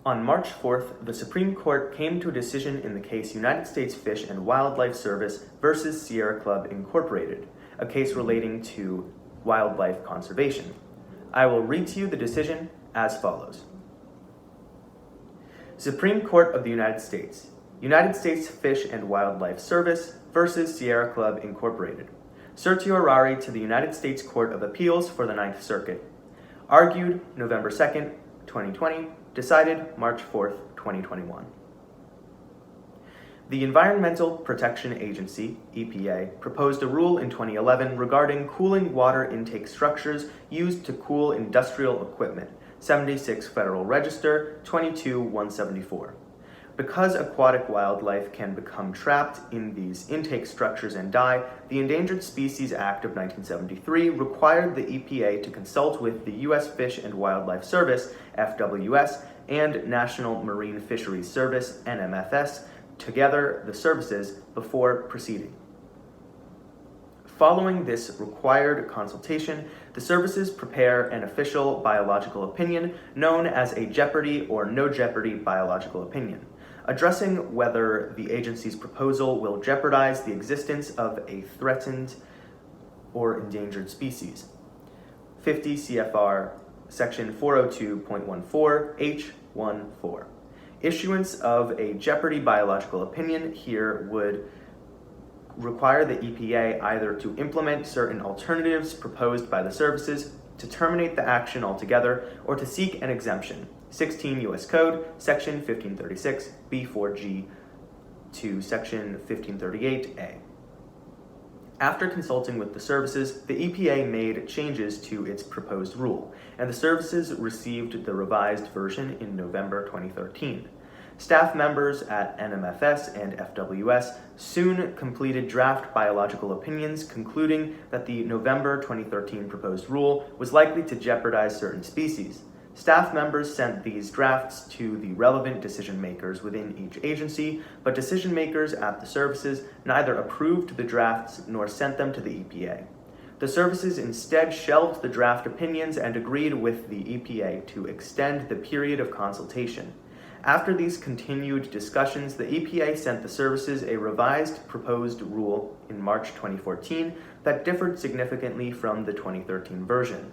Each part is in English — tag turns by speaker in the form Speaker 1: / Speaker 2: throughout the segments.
Speaker 1: On March 4th, the Supreme Court came to a decision in the case United States Fish and Wildlife Service versus Sierra Club Incorporated, a case relating to wildlife conservation. I will read to you the decision as follows. Supreme Court of the United States Fish and Wildlife Service versus Sierra Club Incorporated. Certiorari to the United States Court of Appeals for the Ninth Circuit. Argued November 2nd, 2020. Decided March 4th, 2021. The Environmental Protection Agency, EPA, proposed a rule in 2011 regarding cooling water intake structures used to cool industrial equipment, 76 Federal Register 22174. Because aquatic wildlife can become trapped in these intake structures and die, the Endangered Species Act of 1973 required the EPA to consult with the U.S. Fish and Wildlife Service, FWS, and National Marine Fisheries Service, NMFS, together the services, before proceeding. Following this required consultation, the services prepare an official biological opinion known as a Jeopardy or no Jeopardy biological opinion, addressing whether the agency's proposal will jeopardize the existence of a threatened or endangered species. 50 CFR Section 402.14 H14. Issuance of a Jeopardy biological opinion here would require the EPA either to implement certain alternatives proposed by the services, to terminate the action altogether, or to seek an exemption. 16 U.S. Code, Section 1536, B4G to Section 1538A. After consulting with the services, the EPA made changes to its proposed rule, and the services received the revised version in November 2013. Staff members at NMFS and FWS soon completed draft biological opinions concluding that the November 2013 proposed rule was likely to jeopardize certain species. Staff members sent these drafts to the relevant decision makers within each agency, but decision makers at the services neither approved the drafts nor sent them to the EPA. The services instead shelved the draft opinions and agreed with the EPA to extend the period of consultation. After these continued discussions, the EPA sent the services a revised proposed rule in March 2014 that differed significantly from the 2013 version.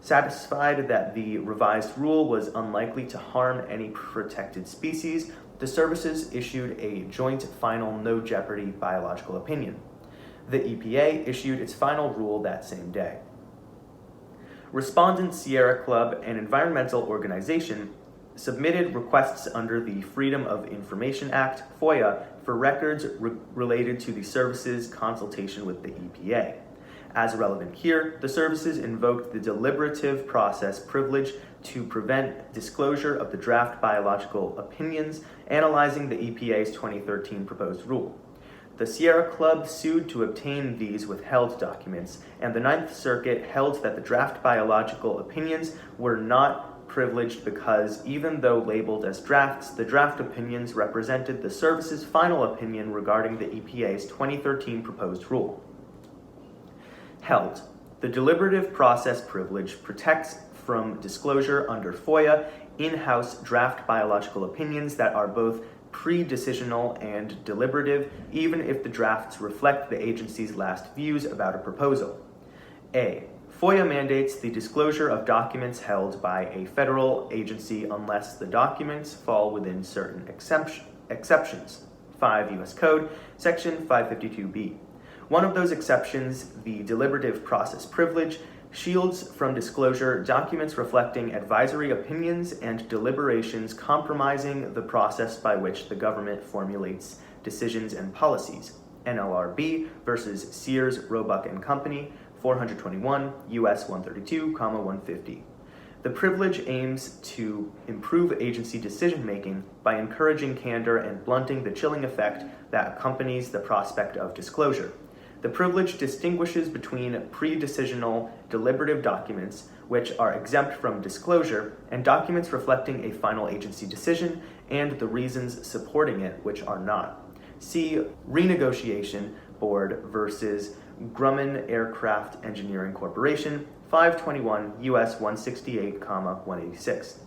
Speaker 1: Satisfied that the revised rule was unlikely to harm any protected species, the services issued a joint final no jeopardy biological opinion. The EPA issued its final rule that same day. Respondent Sierra Club, an environmental organization, submitted requests under the Freedom of Information Act, FOIA, for records related to the services' consultation with the EPA. As relevant here, the services invoked the deliberative process privilege to prevent disclosure of the draft biological opinions analyzing the EPA's 2013 proposed rule. The Sierra Club sued to obtain these withheld documents, and the Ninth Circuit held that the draft biological opinions were not privileged because, even though labeled as drafts, the draft opinions represented the service's final opinion regarding the EPA's 2013 proposed rule. Held, the deliberative process privilege protects from disclosure under FOIA in-house draft biological opinions that are both pre-decisional and deliberative, even if the drafts reflect the agency's last views about a proposal. A. FOIA mandates the disclosure of documents held by a federal agency unless the documents fall within certain exceptions. 5 U.S. Code, Section 552B. One of those exceptions, the deliberative process privilege, shields from disclosure documents reflecting advisory opinions and deliberations compromising the process by which the government formulates decisions and policies. NLRB versus Sears, Roebuck and Company, 421 U.S. 132, 150. The privilege aims to improve agency decision-making by encouraging candor and blunting the chilling effect that accompanies the prospect of disclosure. The privilege distinguishes between pre-decisional deliberative documents, which are exempt from disclosure, and documents reflecting a final agency decision and the reasons supporting it, which are not. See Renegotiation Board versus Grumman Aircraft Engineering Corporation, 521 U.S. 168, 186.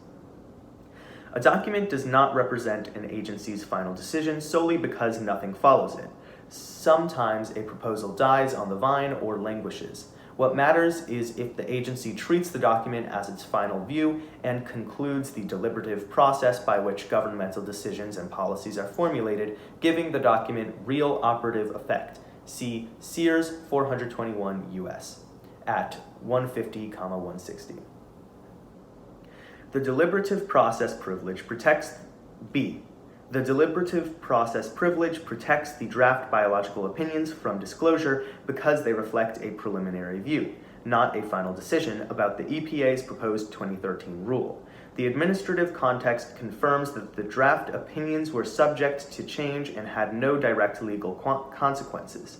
Speaker 1: A document does not represent an agency's final decision solely because nothing follows it. Sometimes a proposal dies on the vine or languishes. What matters is if the agency treats the document as its final view and concludes the deliberative process by which governmental decisions and policies are formulated, giving the document real operative effect. See Sears 421 U.S. at 150, 160. The deliberative process privilege protects B. The deliberative process privilege protects the draft biological opinions from disclosure because they reflect a preliminary view, not a final decision about the EPA's proposed 2013 rule. The administrative context confirms that the draft opinions were subject to change and had no direct legal consequences.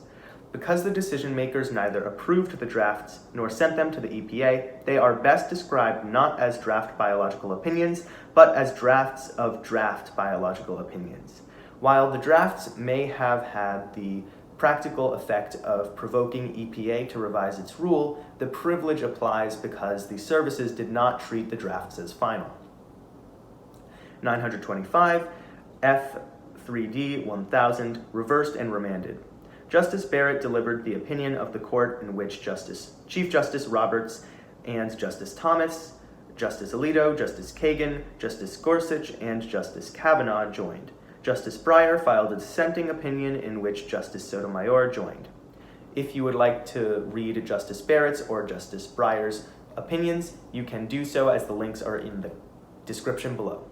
Speaker 1: Because the decision makers neither approved the drafts nor sent them to the EPA, they are best described not as draft biological opinions, but as drafts of draft biological opinions. While the drafts may have had the practical effect of provoking EPA to revise its rule, the privilege applies because the services did not treat the drafts as final. 925, F3D 1000, reversed and remanded. Justice Barrett delivered the opinion of the court in which Chief Justice Roberts and Justice Thomas, Justice Alito, Justice Kagan, Justice Gorsuch, and Justice Kavanaugh joined. Justice Breyer filed a dissenting opinion in which Justice Sotomayor joined. If you would like to read Justice Barrett's or Justice Breyer's opinions, you can do so as the links are in the description below.